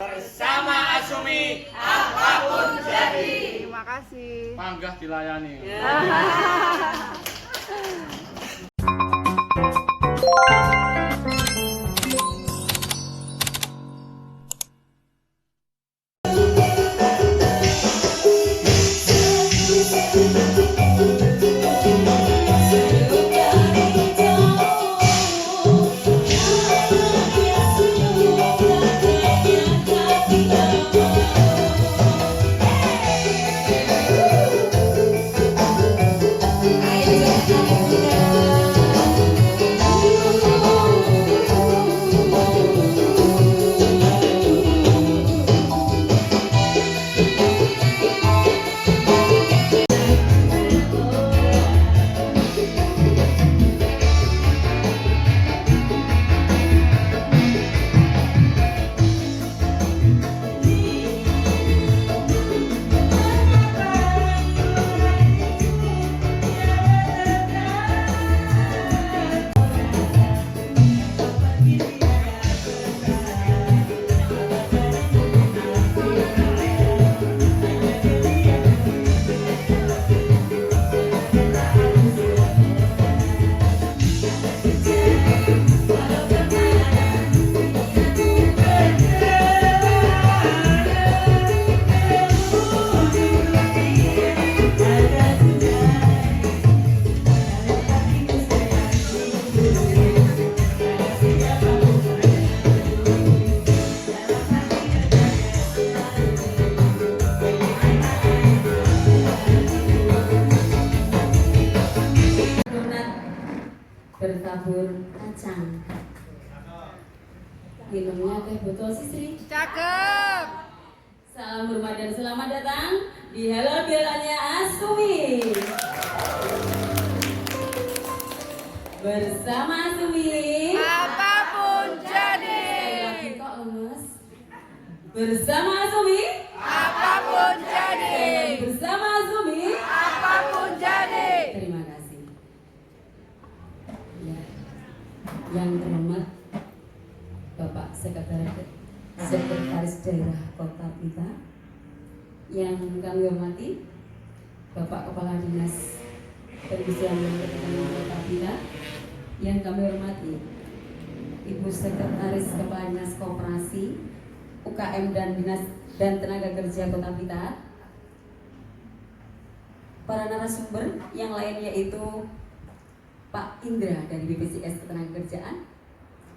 Bersama Asumi, apapun jadi. Terima kasih. Panggah dilayani. Bertabur kacang. Minumnya teh botol sisri. Cakep. Salam hormat dan selamat datang di halal bihalanya Asumi. Bersama Asumi, Apapun jadi. sekali lagi kok lemes. Bersama Asumi, Apapun jadi. bersama Asumi. Apapun jadi. Terima kasih. Ya. Yang terhormat Bapak Sekretaris Daerah Kota Blitar, yang kami hormati Bapak Kepala Dinas Perindustrian dan Pertanian Kota Blitar, yang kami hormati Ibu Sekretaris Kepala Dinas Koperasi, UKM dan Dinas dan Tenaga Kerja Kota Blitar, para narasumber yang lain yaitu Pak Indra dari BPJS Ketenagakerjaan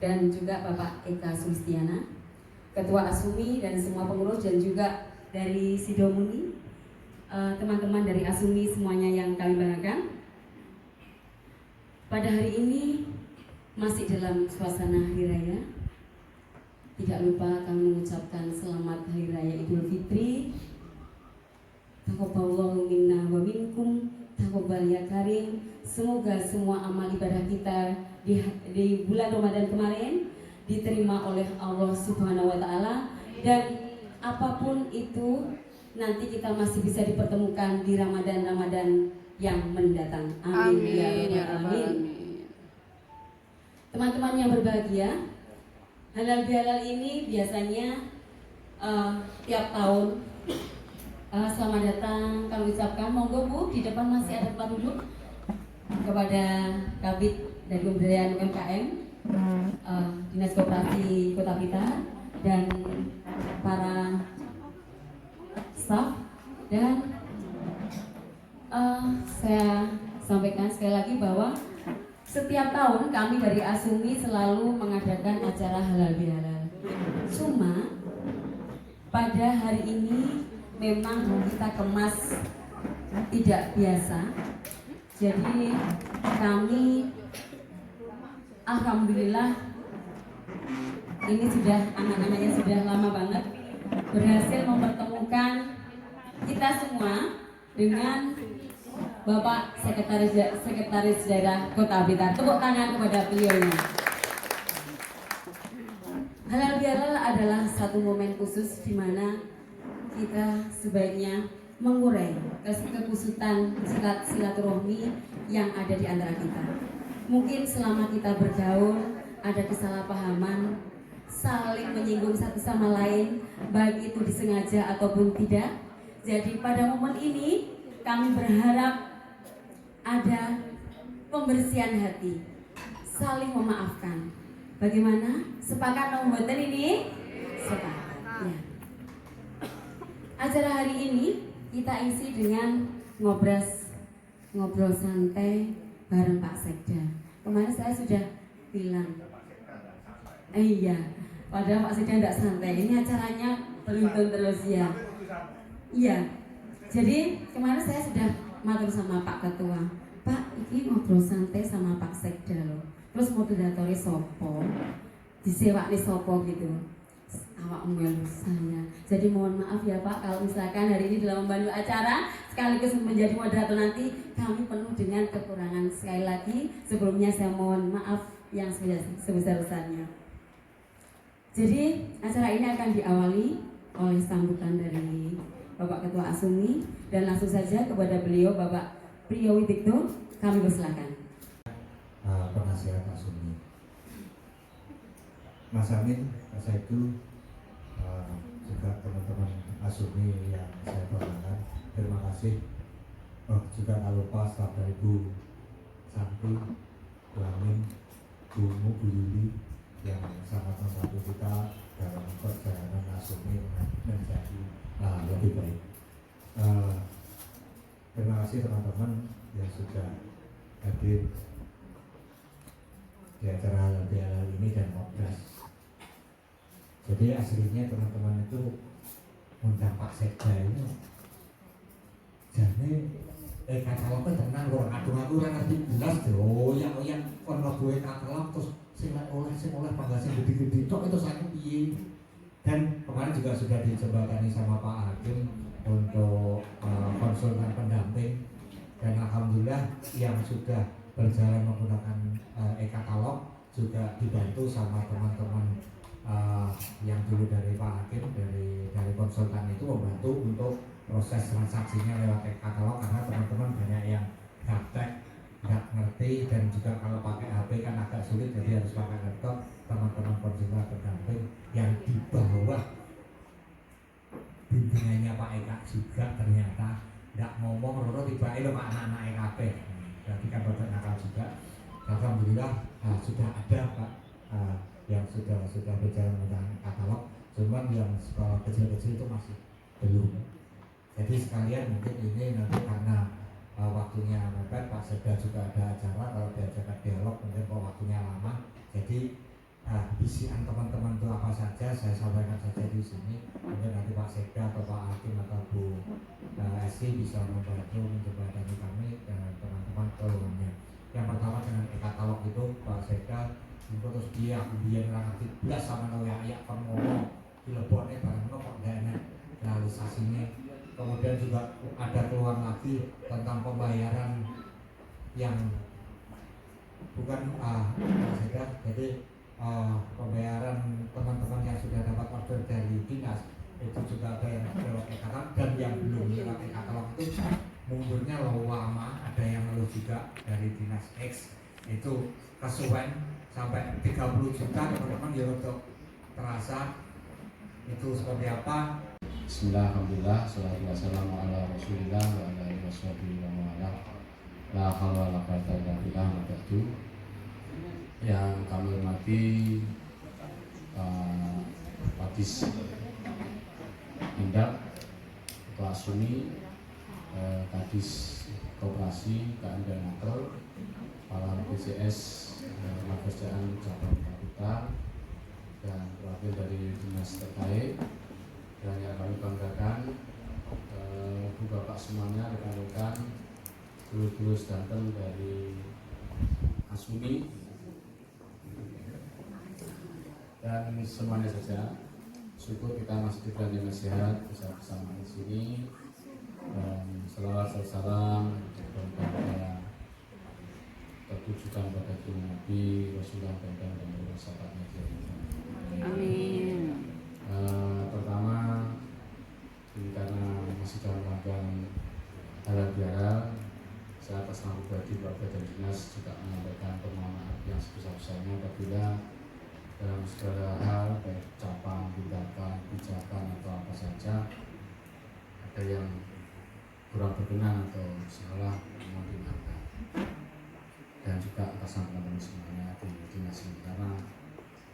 dan juga Bapak Eka Sulistiana, Ketua Asumi dan semua pengurus, dan juga dari Sidomuni, teman-teman dari Asumi semuanya yang kami banggakan. Pada hari ini masih dalam suasana hari raya. Tidak lupa kami mengucapkan selamat hari raya Idul Fitri. Taqabbalallahu minna wa minkum, taqabbal ya karim. Semoga semua amal ibadah kita di bulan Ramadan kemarin diterima oleh Allah Subhanahu wa taala, dan apapun itu nanti kita masih bisa dipertemukan di Ramadan yang mendatang. Amin, ya rabbal alamin. Teman-teman yang berbahagia, halal bihalal ini biasanya tiap tahun. Selamat datang kami ucapkan. Monggo Bu, di depan masih ada tempat duduk. Kepada Kabid dari Pemberdayaan UMKM, Dinas Koperasi Kota Blitar, dan para staf, dan saya sampaikan sekali lagi bahwa setiap tahun kami dari Asumi selalu mengadakan acara halal bihalal. Cuma pada hari ini memang kita kemas tidak biasa. Jadi kami alhamdulillah ini sudah anak-anaknya sudah lama banget berhasil mempertemukan kita semua dengan Bapak Sekretaris Daerah Kota Blitar. Tepuk tangan kepada beliaunya. Halal bihalal adalah satu momen khusus di mana kita sebaiknya mengurai kekusutan silaturahmi yang ada di antara kita. Mungkin selama kita bergaul ada kesalahpahaman, saling menyinggung satu sama lain, baik itu disengaja ataupun tidak. Jadi pada momen ini kami berharap ada pembersihan hati, saling memaafkan. Bagaimana? Sepakat membuatkan ini? Sepakat. Ya. Acara hari ini kita isi dengan ngobrol santai bareng Pak Sekda. Kemarin saya sudah bilang, iya, padahal Pak Sekda tidak santai. Ini acaranya beruntun terus ya. Iya. Jadi kemarin saya sudah matur sama Pak Ketua. Pak, ini ngobrol santai sama Pak Sekda loh. Terus moderatornya sopo, disewa nih sopo gitu. Awak melu saya. Jadi mohon maaf ya Pak kalau misalkan hari ini dalam membantu acara sekaligus menjadi moderator nanti kami penuh dengan kekurangan. Sekali lagi sebelumnya saya mohon maaf yang sebesar-besarnya. Jadi acara ini akan diawali oleh sambutan dari Bapak Ketua Asumi dan langsung saja kepada beliau Bapak Priyo Witikto, kami persilakan. Penasihat Asumi, Mas Amin, Mas Saidu, juga teman-teman Asumi yang saya banggakan, terima kasih. Juga tak lupa staf dari Bu Santi, Bu Amin, Bu Yuli yang sangat membantu kita dalam perjalanan Asumi menjadi lebih baik. Terima kasih teman-teman yang sudah hadir di acara halal bihalal ini dan ngobras. Jadi aslinya teman-teman itu undang Pak Sekda ini jadi katalog tenang kok aku ora ngerti belas yang kon mlebu katalog terus sing oleh panggal sing gede-gede tok itu saya piye. Dan kemarin juga sudah dijembatani sama Pak Hakim untuk konsultan pendamping, dan alhamdulillah yang sudah berjalan menggunakan e-katalog juga dibantu sama teman-teman yang dulu dari Pak Hakim, dari konsultan itu membantu untuk proses transaksinya lewat e-katalog, karena teman-teman banyak yang gaptek, nggak ngerti, dan juga kalau pakai HP kan agak sulit, jadi harus pakai laptop. Teman-teman konsultan pendamping yang di bawah bimbingannya Pak Eka juga ternyata nggak ngomong roro tiba-tiba Pak anak-anak EKP, berarti kan produk nakal juga. Alhamdulillah sudah ada Pak yang sudah berjalan dengan katalog, cuman yang sekolah kecil-kecil itu masih belum. Jadi sekalian mungkin ini nanti karena waktunya mepet, Pak Sekda juga ada acara, kalau diajarkan dialog mungkin kok waktunya lama, jadi bisian teman-teman itu apa saja saya sampaikan saja di sini. Mungkin nanti Pak Sekda atau Pak Hakim atau Bu Esi bisa membantu menjembatani kami dan teman-teman keluarnya. Yang pertama dengan e-katalog itu Pak Sekda itu terus dia ngerti belas sama ya kan ngomong dileboknya barang kok gak enak realisasinya. Kemudian juga ada keluar lagi tentang pembayaran yang bukan Pak Sekda, jadi pembayaran teman-teman yang sudah dapat order dari dinas itu juga ada yang lewat e-katalog, dan yang belum lewat e-katalog itu mundurnya lama, ada yang ngeluh juga dari dinas X itu kesuwen sampai 30 juta teman-teman ya untuk terasa itu seperti apa. Bismillah, alhamdulillah, salatu wassalamu ala rasulillah wa ala alihi washabihi wa ma'ala la hawla wa la quwwata illa billah wa ba'du. Yang kami hormati Kadis Indak, Ketua Asumi, Kadis Koperasi KM dan Makro, para BCS Kerjaan Cabang Kapital, dan perwakilan dari dinas terkait. Dan yang kami banggakan, Ibu Bapak semuanya, rekan-rekan, dulur-dulur sedanten dari Asumi, dan semuanya saja. Syukur kita masih diberi dengan sehat, bisa bersama di sini. Dan selawat salam dan tertujukan pada Nabi Rasulullah dan sahabatnya. Amin. Pertama, ini karena masih dalam rangkaian halal bihalal, saya atas nama pribadi Bapak dan Dinas juga menyampaikan permohonan maaf yang sebesar-besarnya apabila dalam segala hal, baik ucapan, tindakan, kebijakan atau apa saja, ada yang kurang berkenan atau salah, mohon dimaafkan. Dan juga atas nama teman-teman semuanya di dinas ini, karena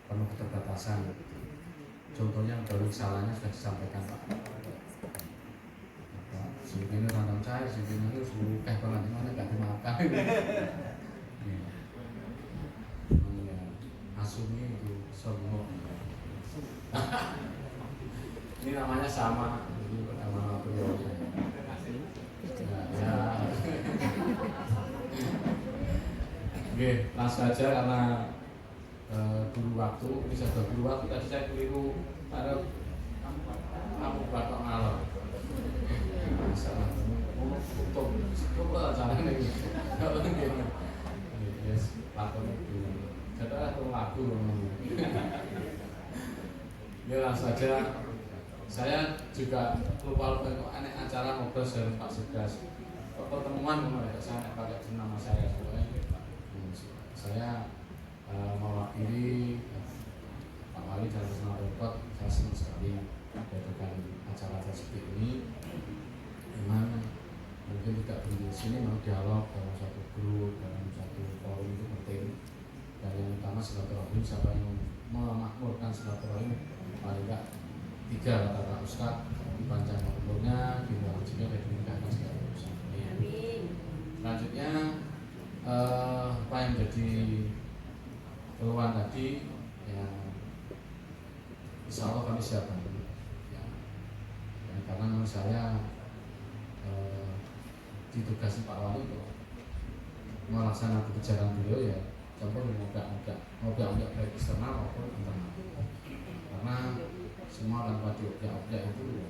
penuh keterbatasan. Contohnya baru salahnya sudah disampaikan Pak. Sebetulnya tentang cair, sebetulnya itu suruh banget gimana gak dimakan. Asumnya itu semua. Ini namanya sama, ini nama beliaunya. Ya. Oke, langsung aja karena guru waktu, ini sudah guru waktu, tadi saya keliru karena kamu batok ngalor. Masalah, mau tutup, coba caranya ini. Kalau ini, yes, lakon itu. Jadilah tuh lagu. Ya langsung aja. Saya juga lupa untuk aneh acara ngobrol dengan Pak Segas. Pertemuan saya pakai nama saya soalnya. Saya mewakili Pak Wali dan Resma Pemkot. Saya senang sekali mengadakan acara seperti ini. Memang mungkin tidak berhenti di sini, mau dialog dalam satu grup, dalam satu forum itu penting. Dan yang utama silaturahim, siapa yang memakmurkan silaturahim paling tidak 3 kata Ustaz dipanjang umurnya, dimulai rezekinya dan dimudahkan segala urusan. Amin. Selanjutnya apa yang jadi keluhan tadi yang insya Allah kami siapkan ya. Karena menurut saya ditugasi Pak Wali untuk melaksanakan kebijakan beliau ya campur moga-moga baik eksternal maupun internal, karena semua tanpa diobjek itu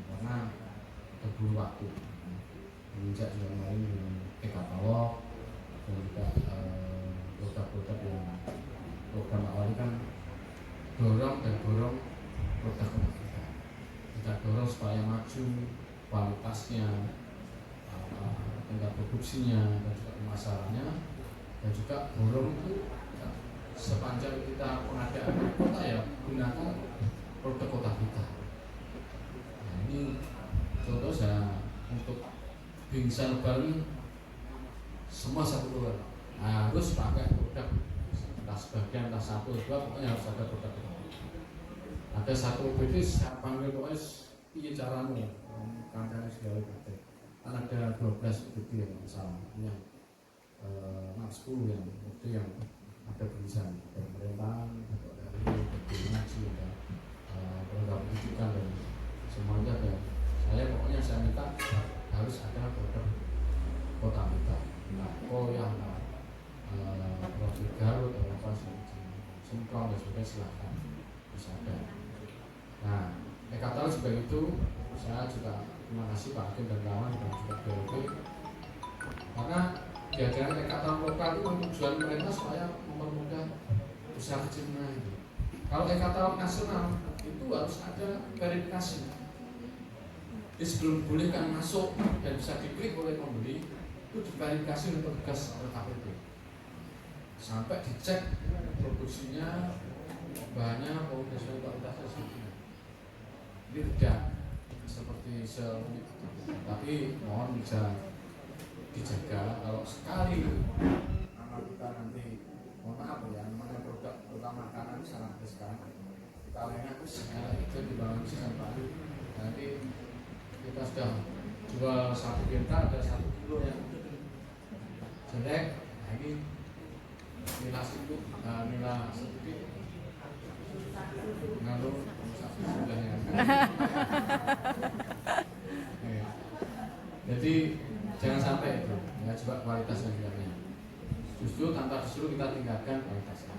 karena terburu waktu menginjak juga kemarin dengan e-katalog dan juga produk-produk yang program Pak Wali kan dorong produk kita dorong supaya maju kualitasnya, tingkat produksinya dan juga pemasarannya, dan juga dorong itu sepanjang kita pengadaan kota ya gunakan produk kota kita. Nah, ini contoh saya untuk bingsa lebaran semua satu keluar harus pakai produk, entah sebagian entah 1 2 pokoknya harus ada produk. Ada satu BD saya panggil pokoknya iya caramu kancane segala macam. Kan ada 12 BD yang sama, yang 10 yang itu yang ada tulisan dari pemerintahan, dari koordinasi, ada program pendidikan dan semuanya ada. Pokoknya saya minta harus ada produk kota kita. Nah, yang produk Garut atau apa Singkong dan sebagainya silahkan bisa ada. Nah, e-katalog juga itu saya juga terima kasih Pak Hakim dan kawan dan juga BLP karena diadakan e-katalog lokal itu tujuan mereka supaya mempermudah usaha kecil menengah. Kalau e-katalog nasional itu harus ada verifikasi. Jadi sebelum bolehkan masuk dan bisa diklik oleh pembeli itu diverifikasi oleh petugas KPP sampai dicek produksinya, bahannya, kualitasnya sebagainya. Ini tidak seperti serumit, tapi mohon bisa dijaga. Kalau sekali nama kita nanti, mohon maaf ya, namanya produk makanan sangat sekarang kita lainnya itu dibangun sistem baru. Nanti kita sudah jual 1 kintal ada 1 kilo yang jelek. Nah ini nilai sedikit ngaruh sebelahnya. Jadi jangan sampai itu ya, coba kualitas sebenarnya. Justru tanpa disuruh kita tingkatkan kualitasnya.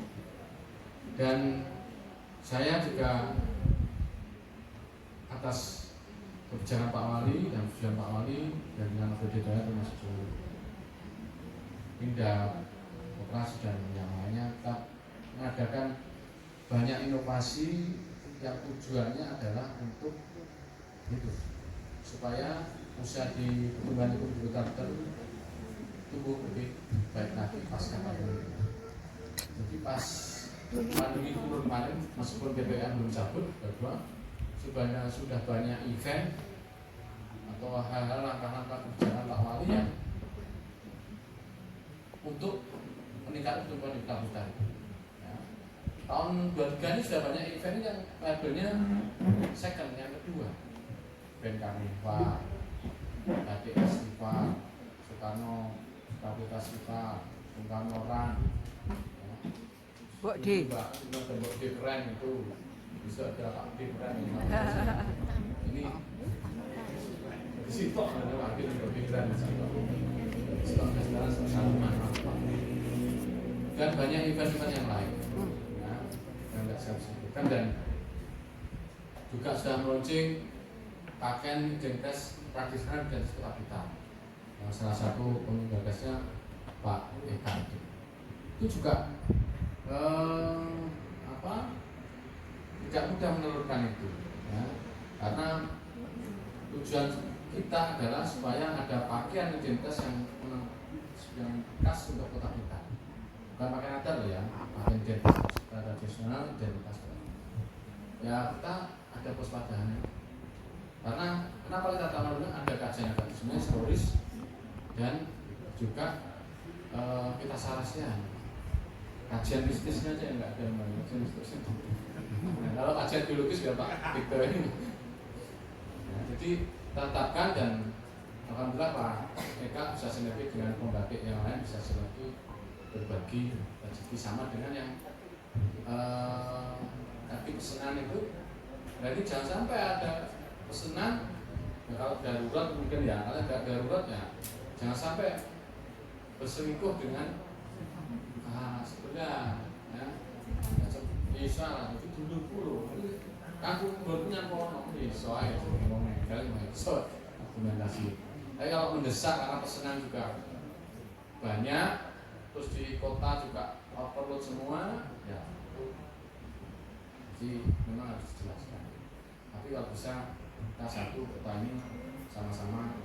Dan saya juga atas kebijakan Pak Wali dan tujuan Pak Wali dan dengan budaya termasuk Pindad, operasi dan yang lainnya, kita mengadakan banyak inovasi yang tujuannya adalah untuk itu supaya usaha di pertumbuhan ekonomi kita tumbuh lebih baik lagi pasca pandemi. Jadi pas pandemi turun kemarin, meskipun PPKM belum cabut, kedua sudah banyak event atau hal-hal langkah-langkah kebijakan Pak Wali yang untuk meningkatkan pertumbuhan di Kabupaten. Ya. Tahun 23 ini sudah banyak event yang labelnya second, yang kedua, band Karnival, Batik Festival, Soekarno Festival, Bung Karno Run. Bok D. Bok D keren itu, bisa ada Pak D keren ini. Di situ ada wakil Bok D keren di situ. Sekarang sama dan banyak event-event yang lain, ya, yang nggak saya sebutkan, dan juga sudah meluncing pakaian identitas tradisional dan Kota Blitar. Yang salah satu penggagasnya Pak Eka itu juga tidak mudah menelurkan itu, ya, karena tujuan kita adalah supaya ada pakaian identitas yang khas untuk Kota Blitar, bukan pakaian adat loh ya, pakaian identitas tradisional identitas. Ya kita ada puspadaannya, karena kenapa kita tawarkan ada kajian akademisnya historis dan juga kita sarasian. Kajian mistisnya aja yang nggak ada, kajian mistisnya. Nah, kalau kajian biologis ya Pak Victor ini. Nah, jadi tetapkan, dan alhamdulillah Pak Eka bisa sinergi dengan pembatik yang lain, bisa sinergi berbagi rezeki sama dengan yang tadi pesanan itu. Jadi jangan sampai ada pesanan ya, kalau darurat mungkin ya, kalau nggak darurat ya jangan sampai berselingkuh dengan sebenarnya ya, bisa lah, itu dulu aku punya kono bisa aja ngomong kali bisa argumentasi. Tapi kalau mendesak karena pesanan juga banyak, terus di kota juga overload semua, ya itu jadi memang harus dijelaskan. Tapi kalau bisa kita satu kota ini sama-sama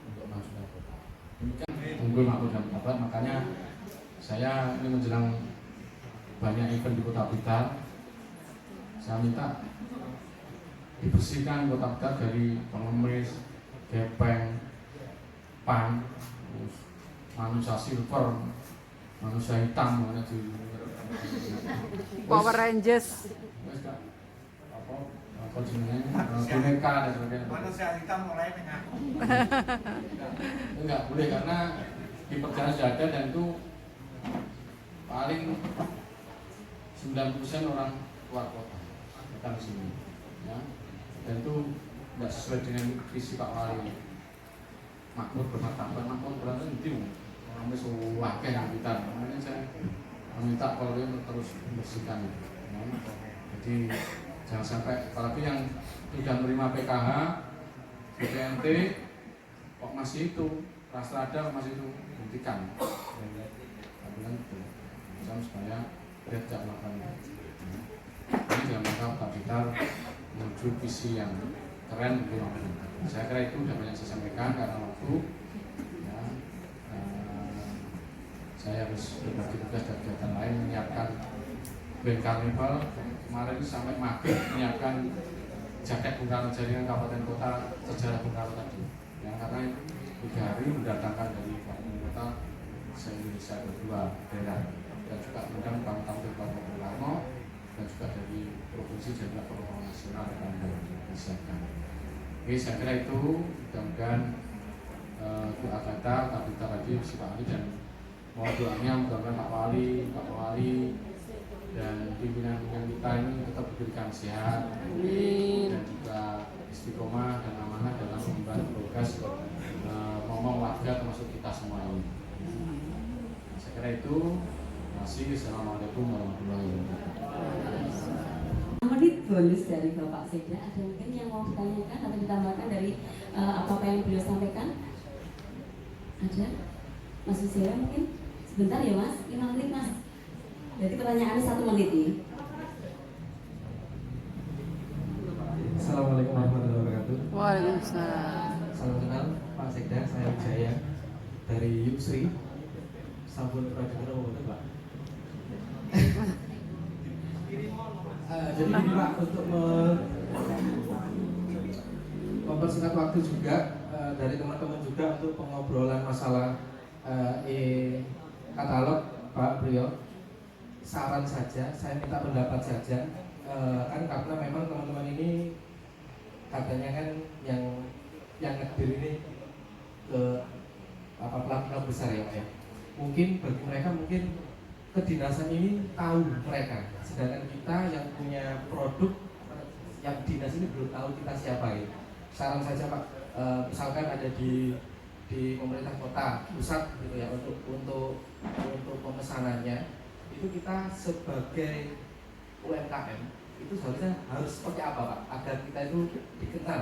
untuk majukan kota. Demikian unggul makmur dan dapat, makanya saya ini menjelang banyak event di Kota Blitar, saya minta dibersihkan Kota Blitar dari pengemis, gepeng, pan, manusia silver, manusia hitam, mana di Power Rangers. Apa jenisnya, boneka dan sebagainya. Manusia hitam mulai mengaku. Enggak boleh, karena di perjalanan sudah ada, dan itu paling 90% orang luar kota datang ke sini, ya. Dan itu tidak sesuai dengan visi Pak Wali. Makmur bermartabat, makmur berarti itu orang mesum wakil yang kita. Makanya saya meminta Polri untuk terus membersihkan itu, ya. Jadi jangan sampai, apalagi yang sudah menerima PKH, BPNT kok masih itu, Rasrada masih itu, hentikan. Bilang itu, supaya dia tidak melakukan ini. Dalam rangka Kota Blitar menuju visi yang keren di waktu. Saya kira itu sudah banyak saya sampaikan karena waktu. Ya, saya harus berbagi tugas dan kegiatan lain, menyiapkan band Karnival. Kemarin sampai maghrib menyiapkan jaket Bung Karno, jaringan kabupaten kota sejarah Bung Karno tadi. Ya, karena 3 hari mendatangkan dari kabupaten kota se-Indonesia kedua daerah, dan juga kemudian tamu-tamu dari Bung Karno, dan juga dari provinsi dan juga provinsi nasional yang disiapkan. Oke, saya kira itu mudah-mudahan doa kata Kak Blitar tadi si Pak Ali, dan mohon doanya mudah-mudahan Pak Wali dan pimpinan-pimpinan kita ini tetap diberikan sehat dan juga istiqomah dan amanah dalam mengemban tugas ngomong warga termasuk kita semua ini. Saya kira itu. Terima kasih. Assalamualaikum warahmatullahi wabarakatuh. Menit bonus dari Bapak Sekda, ada mungkin yang mau ditanyakan atau ditambahkan dari apa yang beliau sampaikan? Ada? Mas Susira mungkin? Sebentar ya Mas, 5 menit Mas. Jadi pertanyaannya 1 menit nih. Assalamualaikum warahmatullahi wabarakatuh. Waalaikumsalam. Salam kenal Pak Sekda, saya Wijaya dari Yusri. Sampun pernah dengar ngomong itu Pak? Jadi ini Pak, untuk mempersingkat waktu juga dari teman-teman juga untuk pengobrolan masalah katalog Pak Priyo, saran saja, saya minta pendapat saja, kan karena memang teman-teman ini katanya kan yang ngedir ini ke pelaku besar ya Pak ya. Mungkin bagi mereka mungkin kedinasan ini tahu mereka, sedangkan kita yang punya produk yang dinas ini belum tahu kita siapa ya. Saran saja Pak, misalkan ada di pemerintah kota pusat gitu ya, untuk pemesanannya itu kita sebagai UMKM itu seharusnya harus seperti apa Pak, agar kita itu dikenal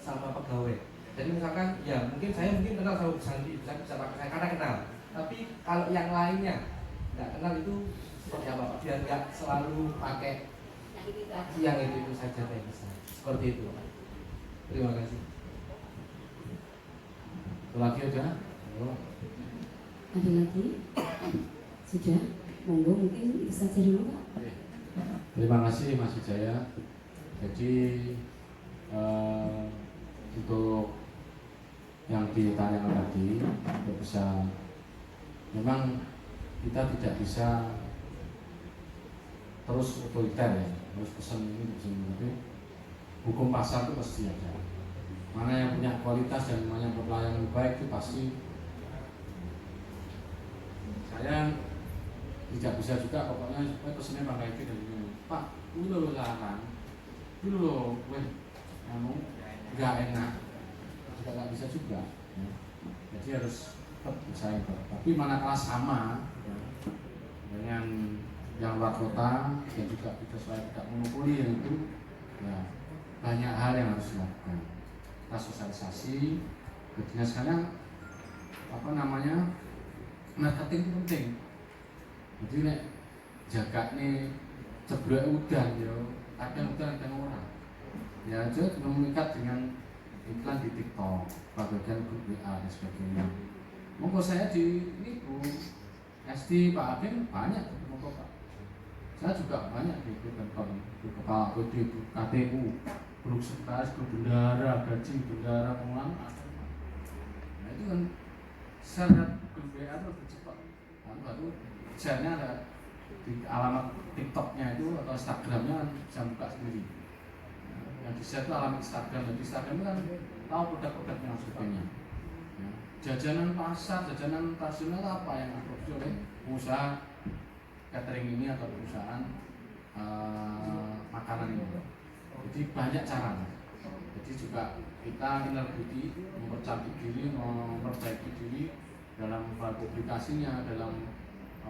sama pegawai. Jadi misalkan ya mungkin saya kenal sama Bu Santi, bisa pakai saya karena kenal, tapi kalau yang lainnya nggak kenal itu seperti apa Pak? Biar nggak selalu pakai yang itu saja kayak bisa. Seperti itu Pak. Terima kasih. Lagi aja. Ada lagi? Sudah? Monggo, mungkin itu saja dulu Pak. Terima kasih Mas Wijaya. Jadi untuk yang ditanyakan tadi, untuk bisa, memang kita tidak bisa terus otoriter ya, terus pesan ini, tapi hukum pasar itu pasti ada. Mana yang punya kualitas dan mana yang pelayanan baik itu pasti. Saya tidak bisa juga pokoknya pesannya pakai itu dan ini. Pak, ini lo larang, ini lo, kamu nggak enak, juga nggak bisa juga. Ya. Jadi harus tetap bersaing. Tapi manakala sama ya, dengan yang luar kota dan juga kita supaya tidak monopoli yang itu, ya banyak hal yang harus dilakukan. Kita sosialisasi, kemudian sekarang marketing itu penting. Jadi nek jaga nih ceblok udan ya, kadang udan kadang orang. Ya aja mengikat dengan iklan di TikTok, bagian grup WA dan sebagainya. Monggo saya di ini Bu SD Pak Hakim banyak monggo Pak. Saya juga banyak di kantor kepala BD, KTU, grup sekretaris, grup bendara, gaji bendara, pengulangan. Nah itu kan saya lihat grup WA itu lebih cepat. Lalu share-nya ada di alamat TikTok-nya itu atau Instagram-nya kan bisa buka sendiri. Yang di share itu alamat Instagram, jadi Instagram itu kan tahu produk-produknya dan sebagainya. Ya. Jajanan pasar, jajanan tradisional apa yang diproduksi oleh usaha catering ini atau perusahaan makanan ini. Jadi banyak cara. Jadi juga kita menerbiti, mempercantik diri, memperbaiki diri dalam publikasinya, dalam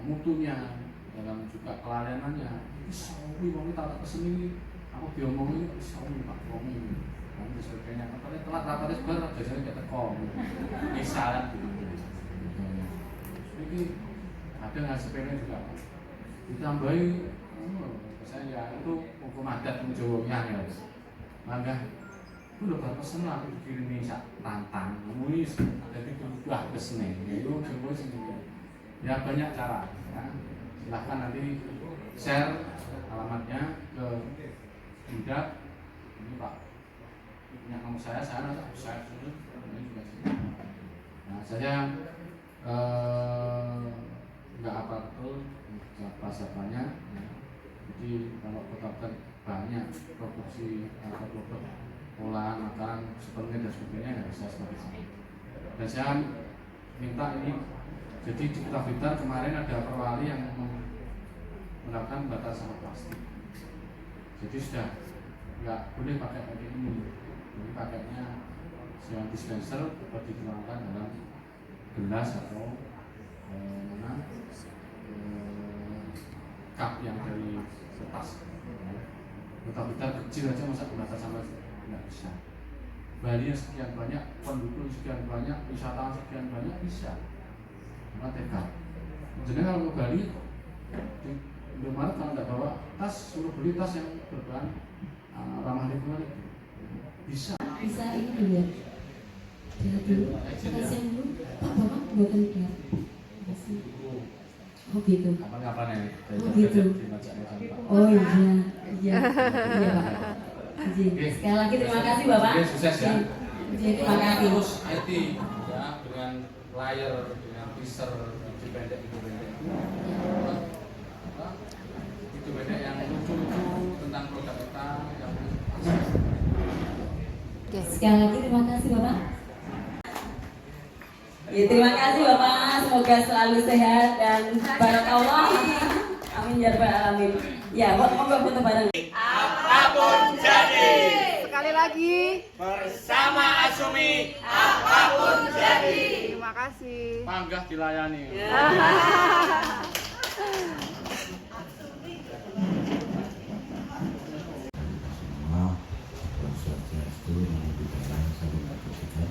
mutunya, dalam juga pelayanannya. Ini sawi, mau kita pesen ini, aku diomongin ini sawi Pak Romi, dan sebagainya. Katanya telat rapatnya sebenarnya biasanya kita teko, misalnya gitu. Ini ada ngasih pengen juga. Ditambahi, saya itu hukum adat menjawabnya ya. Maka itu udah berapa senang aku dikirimi tantang, nulis, jadi wah kesini, itu semua sendiri. Ya banyak cara. Ya. Silahkan nanti share alamatnya ke Budak. Ini Pak, punya nomor saya nanti share dulu. Ini juga sih. Nah saya nggak apa betul siapa-siapanya. Ya. Jadi kalau kota banyak produksi atau produk olahan makan seperti dan sebagainya nggak bisa seperti itu. Dan saya minta ini, jadi di Kota Blitar kemarin ada perwali yang menerapkan batasan plastik. Jadi sudah nggak boleh pakai ini, jadi pakainya yang dispenser dapat dituangkan dalam gelas atau cup yang dari kertas. Kota Blitar kecil aja masa batasan plastik nggak bisa. Bali yang sekian banyak, penduduk sekian banyak, wisatawan sekian banyak bisa. Karena tekad. Jadi kalau ke Bali di Indomaret kalau nggak bawa tas, suruh beli tas yang berbahan ramah lingkungan itu bisa. Bisa ini dilihat. Lihat dulu. Kasih yang dulu. Pak Bapak buatan lihat. Kasih. Oh gitu. Kapan-kapan ya? Oh, gitu. Oh iya, iya, iya Pak. Izin. Sekali lagi terima kasih Bapak. Oke, sukses ya. Izin, terima kasih. Terus IT ya dengan layar, dengan teaser, video pendek. Video pendek yang lucu-lucu tentang produk kita yang Sekali lagi terima kasih Bapak. Ya, terima kasih Bapak, semoga selalu sehat dan barakallah. Amin ya rabbal alamin. Ya, monggo foto bareng. Apapun jadi Sekali lagi. bersama Asumi, apapun jadi. Terima kasih. Panggah dilayani. Semua proses itu menunjukkan saling berkaitan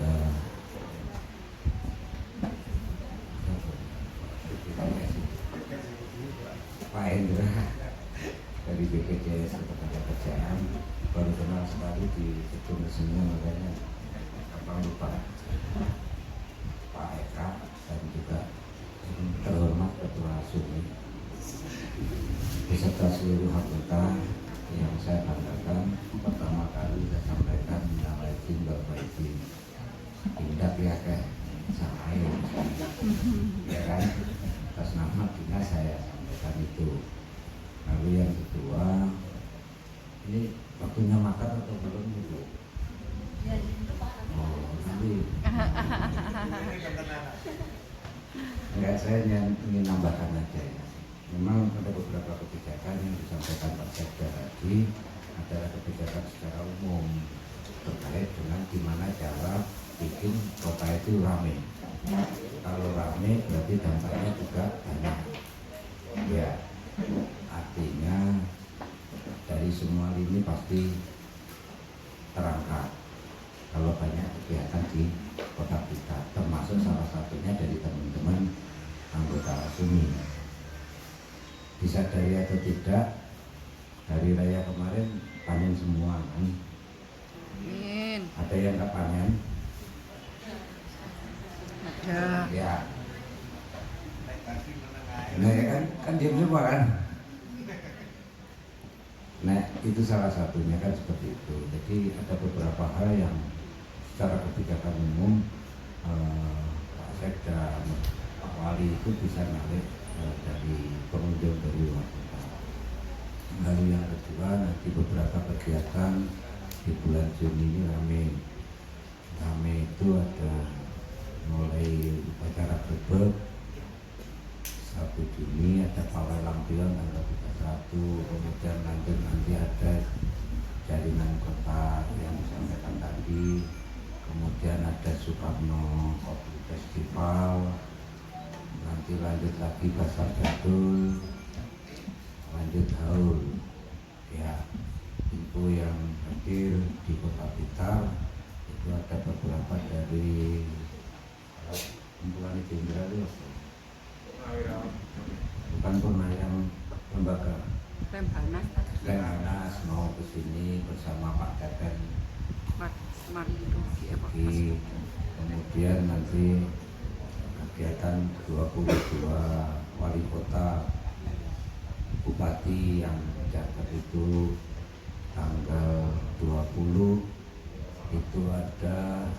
dan Pak Hendra dari BPJS Ketenagakerjaan baru kenal sekali di gedung resminya, makanya gampang lupa. Pak Eka dan juga terhormat Ketua Sumi beserta seluruh anggota yang saya banggakan. Pertama kali saya sampaikan nama izin Bapak izin tindak ya kayak saya ya kan, atas nama dinas saya sampaikan itu. Lalu yang kedua, ini waktunya makan atau belum itu? Oh, nanti enggak, saya ingin nambahkan aja ya. Memang ada beberapa kebijakan yang disampaikan Pak Sekda tadi adalah kebijakan secara umum terkait dengan gimana cara bikin kota itu ramai. Kalau ramai berarti dampaknya juga banyak. Ya, artinya dari semua ini pasti terangkat kalau banyak kegiatan di kota kita, termasuk salah satunya dari teman-teman anggota Sumi. Disadari atau tidak, hari raya kemarin panen semua kan? Amin. Ada yang nggak panen? Ada. Ya. Nah ya kan diam semua kan? Nah itu salah satunya kan seperti itu. Jadi ada beberapa hal yang secara kebijakan umum Pak Sekda, Pak Wali itu bisa narik dari pengunjung dari luar kota. Lalu yang kedua, nanti beberapa kegiatan di bulan Juni ini rame itu ada mulai upacara grebek 1 Juni, ada pawai lampion tanggal 31, kemudian lanjut nanti ada jaringan kota yang disampaikan tadi, kemudian ada Soekarno Kopi Festival, nanti lanjut lagi Pasar Jadul, lanjut haul. Ya, info yang hadir di Kota Blitar itu ada beberapa dari kumpulan jenderal itu bukan Purnayam Lembaga Lemhanas mau ke sini bersama Pak Teten kemudian nanti kegiatan 22 wali kota bupati yang menjabat itu tanggal 20 itu ada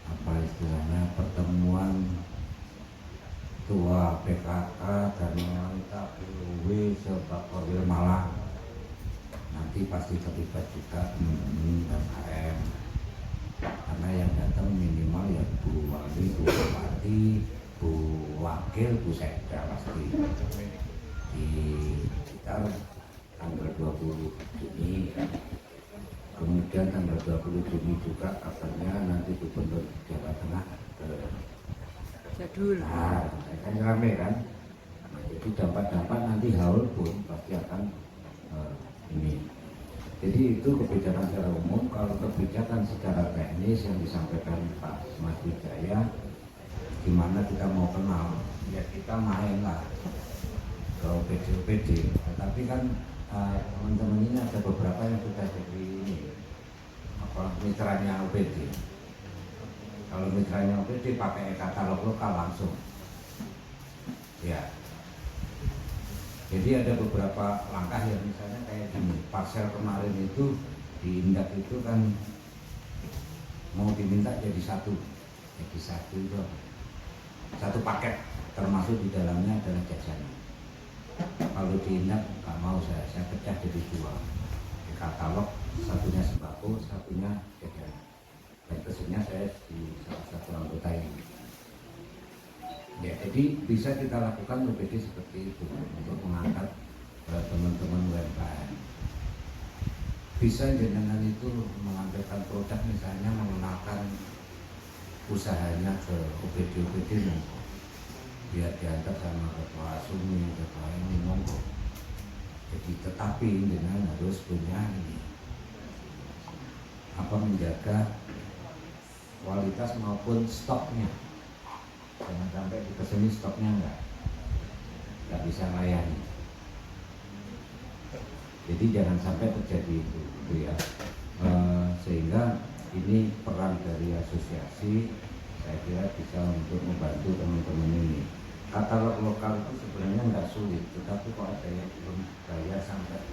apa istilahnya pertemuan tua PKK dan wanita PUW serta Korwil Malang. Nanti pasti terlibat juga dan HM karena yang datang minimal ya Bu Wali, Bu Bupati, Bu Wakil, Bu Sekda pasti di sekitar tanggal 20 Juni. Kemudian tanggal 20 Juni juga kabarnya nanti Gubernur Jawa Tengah ke Jadul. Nah, kan rame kan. Nah, jadi dampak-dampak nanti haul pun pasti akan ini. Jadi itu kebijakan secara umum. Kalau kebijakan secara teknis yang disampaikan Pak Mas Wijaya, gimana kita mau kenal? Ya kita main lah ke OPD. Tetapi kan teman-teman ini ada beberapa yang sudah jadi ini apa mitranya OPD. Kalau mitranya OPD pakai katalog lokal langsung. Ya. Jadi ada beberapa langkah ya, misalnya kayak di parsel kemarin itu di Indak itu kan mau diminta jadi satu itu satu paket, termasuk di dalamnya adalah jajanan. Kalau di Indak nggak mau, saya pecah jadi dua, di katalog satunya sembako, satunya jajanan. Dan pesennya saya di salah satu anggota ini. Ya, jadi bisa kita lakukan UPD seperti itu untuk mengangkat teman-teman UMKM. Bisa jenengan itu mengambilkan produk, misalnya mengenalkan usahanya ke UPD monggo, biar diantar sama Ketua Asumi, Ketua ini monggo. Jadi tetapi jenengan harus punya ini menjaga kualitas maupun stoknya. Jangan sampai di kesini stoknya nggak bisa melayani. Jadi jangan sampai terjadi itu ya. Sehingga ini peran dari asosiasi saya kira bisa untuk membantu teman-teman ini. Katalog lokal itu sebenarnya nggak sulit, tetapi kok ada yang belum bayar sampai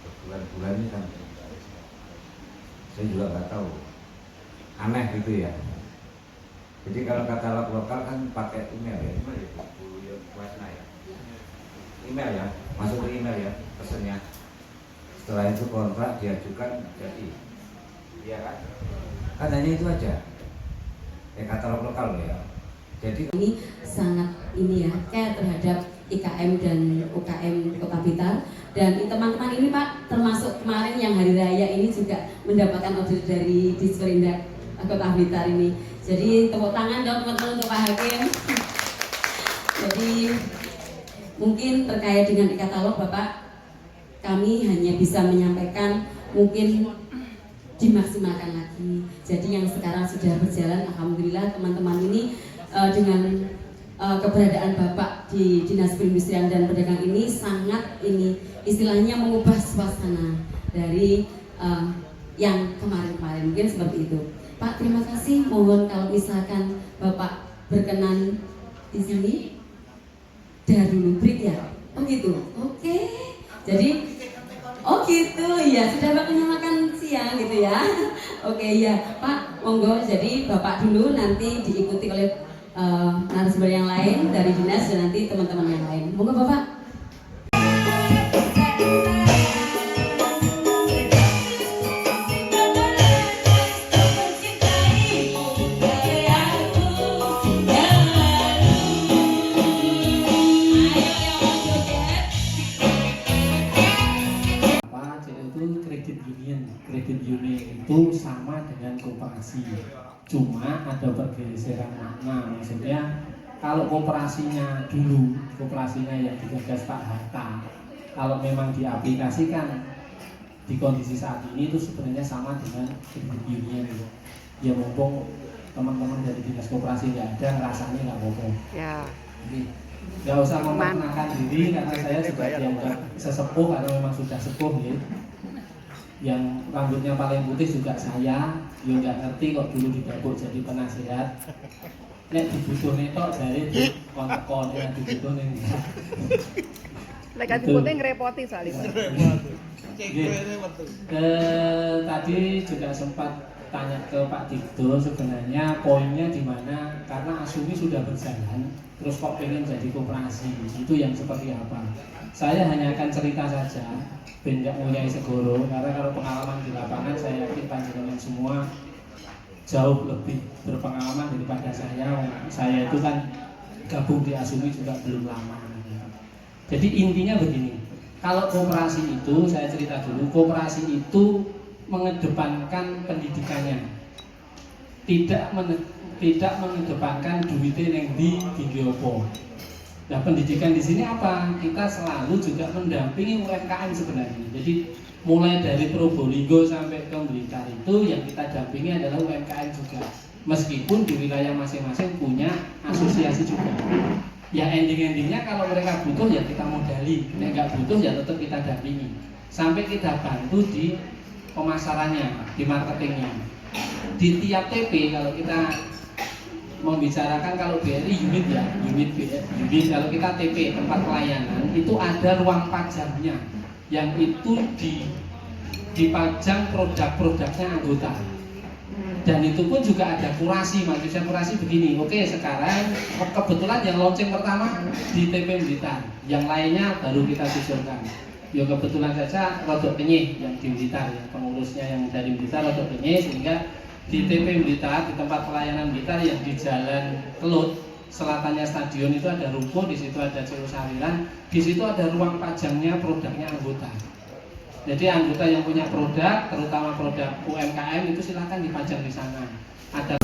berbulan-bulan ini kan saya juga nggak tahu, aneh gitu ya. Jadi kalau katalog lokal kan pakai email ya, email ya, masuk ke email ya pesennya. Setelah itu kontrak diajukan jadi, iya kan? Kan hanya itu aja. Katalog lokal ya. Jadi ini sangat ini ya, care terhadap IKM dan UKM Kota Blitar. Dan teman-teman ini Pak, termasuk kemarin yang hari raya ini juga mendapatkan order dari Disperindak Kota Blitar ini. Jadi tepuk tangan dong teman-teman untuk Pak Hakim. Jadi mungkin terkait dengan e-katalog Bapak, kami hanya bisa menyampaikan mungkin dimaksimalkan lagi. Jadi yang sekarang sudah berjalan, alhamdulillah teman-teman ini dengan keberadaan Bapak di Dinas Perindustrian dan Perdagangan ini sangat ini istilahnya mengubah suasana dari yang kemarin-kemarin, mungkin seperti itu. Pak, terima kasih. Mohon kalau misalkan Bapak berkenan di sini, dahulu break ya. Oh gitu. Oke. Jadi, oh gitu ya. Sudah waktunya makan siang gitu ya. Oke ya, Pak. Monggo. Jadi Bapak dulu, nanti diikuti oleh narasumber yang lain dari dinas dan nanti teman-teman yang lain. Monggo Bapak. Kredit union itu sama dengan koperasi, cuma ada pergeseran makna. Maksudnya kalau koperasinya dulu, koperasinya yang digagas Pak Hatta, kalau memang diaplikasikan di kondisi saat ini itu sebenarnya sama dengan kredit union itu. Ya mumpung teman-teman dari dinas koperasi nggak ada, rasanya nggak apa-apa. Ya. Jadi nggak usah memperkenalkan diri karena saya juga dianggap sesepuh karena memang sudah sepuh ya. Yang rambutnya paling putih juga saya, ya nggak ngerti kok dulu didapuk jadi penasehat. Nek dibutuh netok dari di kontekon yang dibutuh nih. Lek dibutuh ngerepoti soalnya. Tadi juga sempat tanya ke Pak Dikdo, sebenarnya poinnya di mana, karena Asumi sudah berjalan, terus kok pengen jadi koperasi, itu yang seperti apa? Saya hanya akan cerita saja, ben gak ngunyai segoro, karena kalau pengalaman di lapangan saya yakin panjenengan semua jauh lebih berpengalaman daripada saya. Saya itu kan gabung di Asumi juga belum lama. Jadi intinya begini, kalau koperasi itu, saya cerita dulu, koperasi itu mengedepankan pendidikannya, tidak mengedepankan duitnya yang di opo. Nah, pendidikan di sini apa? Kita selalu juga mendampingi UMKM sebenarnya. Jadi mulai dari Probolinggo sampai ke Blitar itu yang kita dampingi adalah UMKM juga. Meskipun di wilayah masing-masing punya asosiasi juga. Ya ending-endingnya kalau mereka butuh ya kita modali, nek nggak butuh ya tetap kita dampingi. Sampai kita bantu di pemasarannya, di marketingnya. Di tiap TP kalau kita membicarakan kalau BRI unit ya, unit kalau kita TP tempat pelayanan itu ada ruang pajangnya yang itu dipajang produk-produknya anggota. Dan itu pun juga ada kurasi, maksudnya kurasi begini. Oke, sekarang kebetulan yang launching pertama di TP Blitar, yang lainnya baru kita susulkan. Ya kebetulan saja rodok penyih yang di Blitar, ya pengurusnya yang dari Blitar rodok penyih, sehingga di TP Blitar, di tempat pelayanan Blitar yang di Jalan Kelut, selatannya stadion itu ada ruko, di situ ada CO Sariran, di situ ada ruang pajangnya produknya anggota. Jadi anggota yang punya produk, terutama produk UMKM itu silakan dipajang di sana. Ada